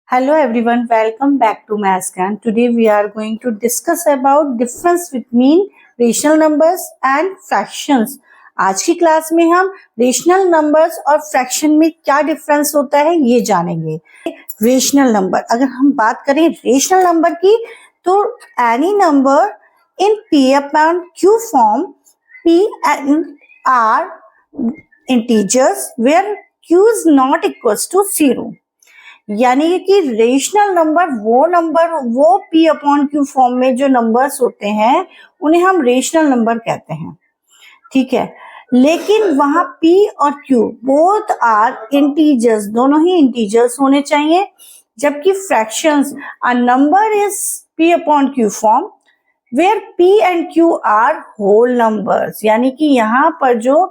Hello everyone, welcome back to Mathscan. Today we are going to discuss about difference between rational numbers and fractions. आज की class में हम rational numbers और fraction में क्या difference होता है ये जानेंगे. रेशनल नंबर, अगर हम बात करें रेशनल नंबर की तो any number in P upon Q form, P and R integers where Q is not equals to 0. यानी कि रेशनल नंबर वो P अपॉन Q फॉर्म में जो नंबर्स होते हैं उन्हें हम रेशनल नंबर कहते हैं. ठीक है, लेकिन वहां P और Q बोथ आर इंटीजर्स, दोनों ही इंटीजर्स होने चाहिए. जबकि fractions, a number is P upon Q form where P and Q are whole numbers. यानी कि यहाँ पर जो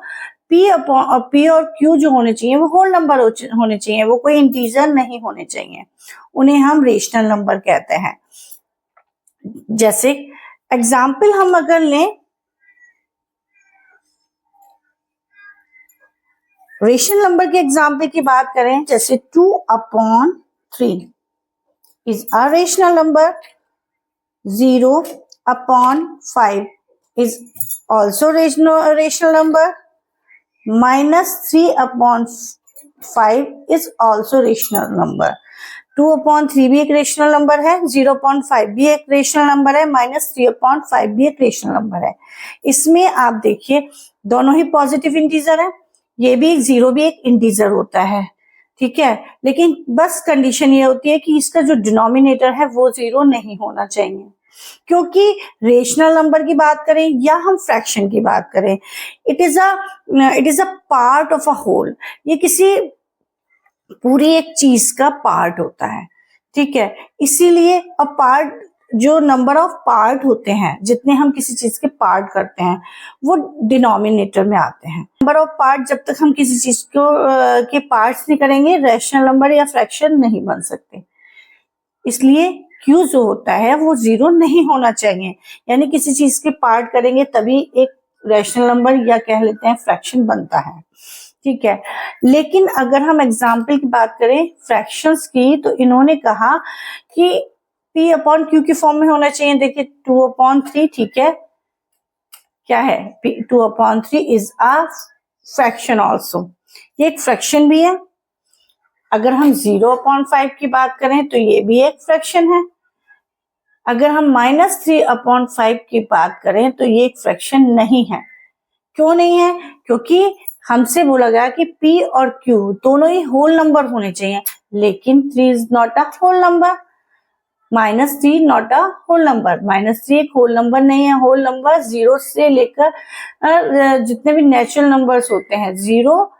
P और Q जो होने चाहिए वो होल नंबर होने चाहिए, वो कोई इंटीजर नहीं होने चाहिए. उन्हें हम रेशनल नंबर कहते हैं. जैसे एग्जाम्पल हम अगर लें, रेशनल नंबर के एग्जाम्पल की बात करें, जैसे 2/3 is a rational number. 0/5 is also rational number. -3/5 is also rational number. 2/3 भी एक रेशनल नंबर है, 0/5 भी एक रेशनल नंबर है, -3/5 भी एक रेशनल नंबर है. इसमें आप देखिए दोनों ही पॉजिटिव इंटीजर है. ये भी एक 0 भी एक इंटीजर होता है. ठीक है, लेकिन बस कंडीशन ये होती है कि इसका जो डिनोमिनेटर है वो 0 नहीं होना चाहिए. क्योंकि रेशनल नंबर की बात करें या हम फ्रैक्शन की बात करें, it is a part of a whole. ये किसी पूरी एक चीज का पार्ट होता है. ठीक है, इसीलिए अ पार्ट, जो नंबर ऑफ पार्ट होते हैं, जितने हम किसी चीज के पार्ट करते हैं वो डिनोमिनेटर में आते हैं. नंबर ऑफ पार्ट जब तक हम किसी चीज को के पार्ट्स नहीं करेंगे, रेशनल नंबर या फ्रैक्शन नहीं बन सकते. इसलिए Q जो होता है वो 0 नहीं होना चाहिए. यानी किसी चीज के पार्ट करेंगे तभी एक रेशनल नंबर या कह लेते हैं फ्रैक्शन बनता है. ठीक है, लेकिन अगर हम एग्जाम्पल की बात करें फ्रैक्शंस की, तो इन्होंने कहा कि P अपॉन Q की फॉर्म में होना चाहिए. देखिए 2/3, ठीक है, क्या है 2/3 इज अ फ्रैक्शन ऑल्सो. ये एक फ्रैक्शन भी है. अगर हम 0/5 की बात करें तो ये भी एक फ्रैक्शन है. अगर हम -3/5 की बात करें तो ये एक फ्रैक्शन नहीं है. क्यों नहीं है? क्योंकि हमसे बोला गया कि P और Q दोनों ही होल नंबर होने चाहिए, लेकिन 3 is not a whole number. -3 not a whole number. -3 एक होल नंबर नहीं है. होल नंबर 0 से लेकर जितने भी नेचुरल नंबर्स होते हैं, 0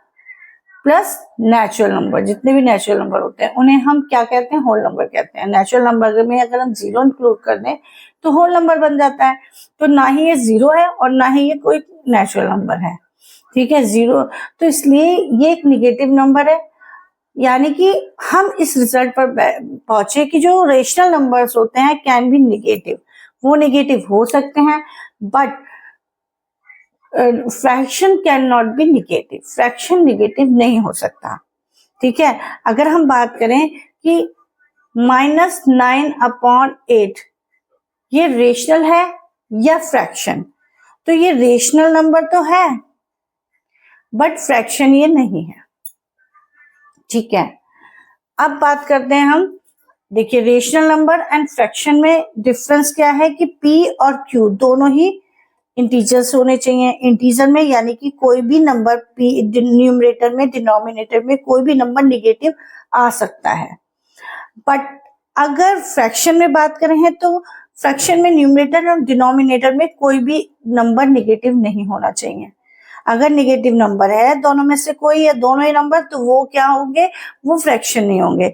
प्लस नेचुरल नंबर, जितने भी नेचुरल नंबर होते हैं उन्हें हम क्या कहते हैं? होल नंबर कहते हैं. नेचुरल नंबर में अगर हम 0 इंक्लूड कर दें तो होल नंबर बन जाता है. तो ना ही ये 0 है और ना ही ये कोई नेचुरल नंबर है. ठीक है, 0, तो इसलिए ये एक निगेटिव नंबर है. यानी कि हम इस रिजल्ट पर पहुंचे कि जो रेशनल नंबर्स होते हैं कैन बी निगेटिव. वो निगेटिव हो सकते हैं, but fraction can not be negative. Fraction negative नहीं हो सकता. ठीक है, अगर हम बात करें कि -9/8 ये रेशनल है या फ्रैक्शन, तो ये रेशनल नंबर तो है बट फ्रैक्शन ये नहीं है. ठीक है, अब बात करते हैं हम. देखिए रेशनल नंबर एंड फ्रैक्शन में डिफरेंस क्या है कि P और Q दोनों ही इंटीजर्स होने चाहिए. इंटीजर में यानी कि कोई भी नंबर P न्यूमरेटर में, डिनोमिनेटर में कोई भी नंबर निगेटिव आ सकता है. बट अगर फ्रैक्शन में बात करें तो फ्रैक्शन में न्यूमरेटर और डिनोमिनेटर में कोई भी नंबर निगेटिव नहीं होना चाहिए. अगर निगेटिव नंबर है दोनों में से कोई या दोनों ही नंबर, तो वो क्या होंगे? वो फ्रैक्शन नहीं होंगे.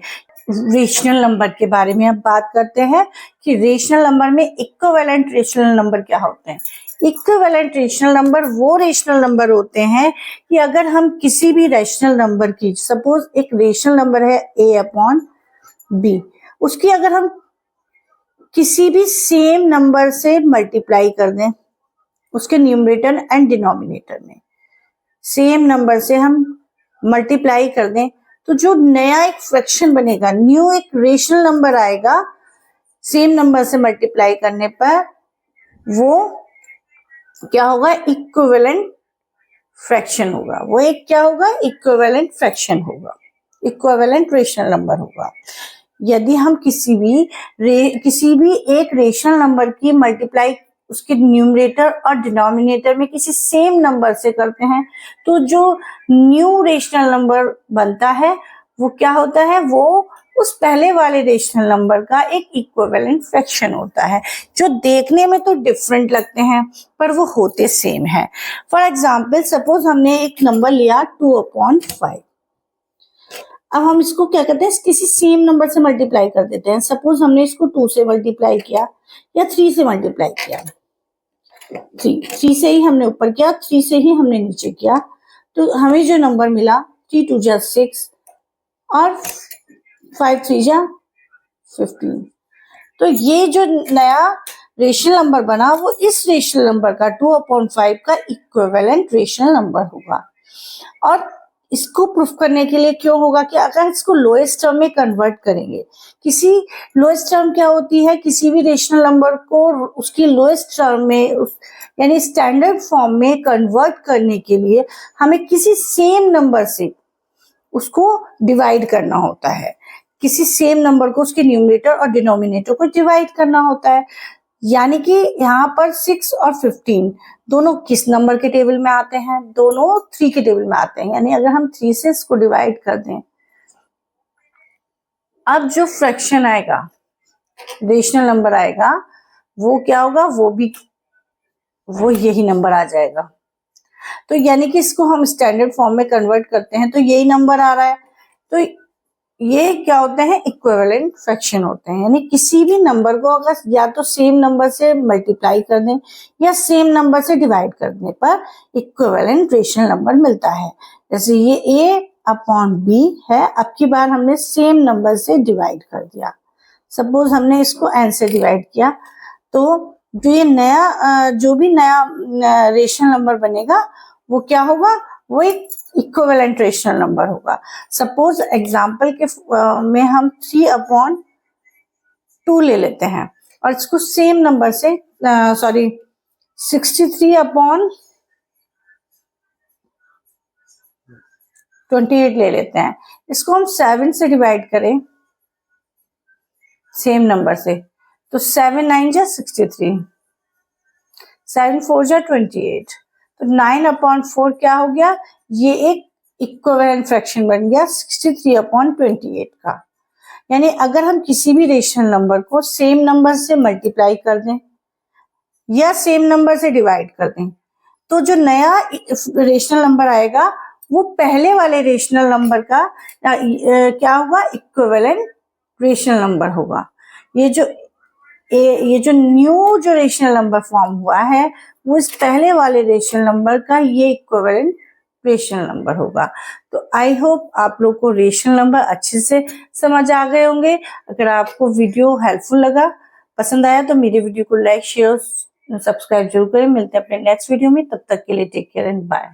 रेशनल नंबर के बारे में अब बात करते हैं कि रेशनल नंबर में इक्विवेलेंट रेशनल नंबर क्या होते हैं. इक्विवेलेंट रेशनल नंबर वो रेशनल नंबर होते हैं कि अगर हम किसी भी रेशनल नंबर की, सपोज एक रेशनल नंबर है A/B, उसकी अगर हम किसी भी सेम नंबर से मल्टीप्लाई कर दें, उसके न्यूमरेटर एंड डिनोमिनेटर में सेम नंबर से हम मल्टीप्लाई कर दें, तो जो नया एक फ्रैक्शन बनेगा, न्यू एक रेशनल नंबर आएगा सेम नंबर से मल्टीप्लाई करने पर, वो क्या होगा, इक्विवेलेंट फ्रैक्शन होगा। वो एक क्या होगा, इक्विवेलेंट फ्रैक्शन होगा, इक्विवेलेंट रेशनल नंबर होगा। यदि हम किसी भी एक रेशनल नंबर की मल्टीप्लाई उसके न्यूमरेटर और डिनोमिनेटर में किसी सेम नंबर से करते हैं, तो जो न्यू रेशनल नंबर बनता है वो क्या होता है, वो उस पहले वाले रेशनल नंबर का एक इक्विवेलेंट फ्रैक्शन होता है, जो देखने में तो डिफरेंट लगते हैं पर वो होते सेम है। फॉर एग्जाम्पल, सपोज हमने एक नंबर लिया 2/5। अब हम इसको क्या करते हैं, किसी सेम नंबर से मल्टीप्लाई कर देते हैं। सपोज हमने इसको 2 से मल्टीप्लाई किया या 3 से मल्टीप्लाई किया, 3 से ही हमने ऊपर किया, 3 से ही हमने नीचे किया, तो हमें जो नंबर मिला 3 2 जा 6 और 5 3 जा 15। तो ये जो नया रेशनल नंबर बना वो इस रेशनल नंबर का 2/5 का इक्विवेलेंट रेशनल नंबर होगा। और इसको प्रूफ करने के लिए क्यों होगा कि अगर इसको लोएस्ट टर्म में कन्वर्ट करेंगे, किसी लोएस्ट टर्म क्या होती है, किसी भी रेशनल नंबर को उसकी लोएस्ट टर्म में यानी स्टैंडर्ड फॉर्म में कन्वर्ट करने के लिए हमें किसी सेम नंबर से उसको डिवाइड करना होता है, किसी सेम नंबर को उसके न्यूमरेटर और डिनोमिनेटर को डिवाइड करना होता है। यानी कि यहाँ पर 6 और 15 दोनों किस नंबर के टेबल में आते हैं, दोनों 3 के टेबल में आते हैं। यानी अगर हम 3 से इसको डिवाइड कर दें, अब जो फ्रैक्शन आएगा, रेशनल नंबर आएगा, वो क्या होगा, वो यही नंबर आ जाएगा। तो यानी कि इसको हम स्टैंडर्ड फॉर्म में कन्वर्ट करते हैं तो यही नंबर आ रहा है। तो ये क्या होते हैं, इक्विवेलेंट फ्रैक्शन होते हैं। यानी किसी भी नंबर को अगर या तो सेम नंबर से मल्टीप्लाई कर दें या सेम नंबर से डिवाइड करने पर इक्विवेलेंट रेशनल नंबर मिलता है। जैसे ये A/B है, अब की बार हमने सेम नंबर से डिवाइड कर दिया। सपोज हमने इसको n से डिवाइड किया, तो जो ये नया जो भी नया रेशनल नंबर बनेगा वो क्या होगा, वो एक इक्विवेलेंट रेशनल नंबर होगा। सपोज एग्जाम्पल के में हम 3/2 ले लेते हैं और इसको सेम नंबर से 63/28 ले लेते हैं। इसको हम 7 से डिवाइड करें सेम नंबर से, तो 7 9 जा 63, 7 4 जा 28, तो 9/4 क्या हो गया, ये एक इक्विवेलेंट फ्रैक्शन बन गया 63/28 का। यानी अगर हम किसी भी रेशनल नंबर को सेम नंबर से मल्टीप्लाई कर दें या सेम नंबर से डिवाइड कर दें, तो जो नया रेशनल नंबर आएगा वो पहले वाले रेशनल नंबर का क्या होगा, इक्विवेलेंट रेशनल नंबर होगा। ये जो न्यू जो रेशनल नंबर फॉर्म हुआ है वो इस पहले वाले रेशनल नंबर का ये इक्विवेलेंट रेशनल नंबर होगा। तो आई होप आप लोग को रेशनल नंबर अच्छे से समझ आ गए होंगे। अगर आपको वीडियो हेल्पफुल लगा, पसंद आया, तो मेरे वीडियो को लाइक शेयर सब्सक्राइब जरूर करें। मिलते हैं अपने नेक्स्ट वीडियो में, तब तक के लिए टेक केयर एंड बाय।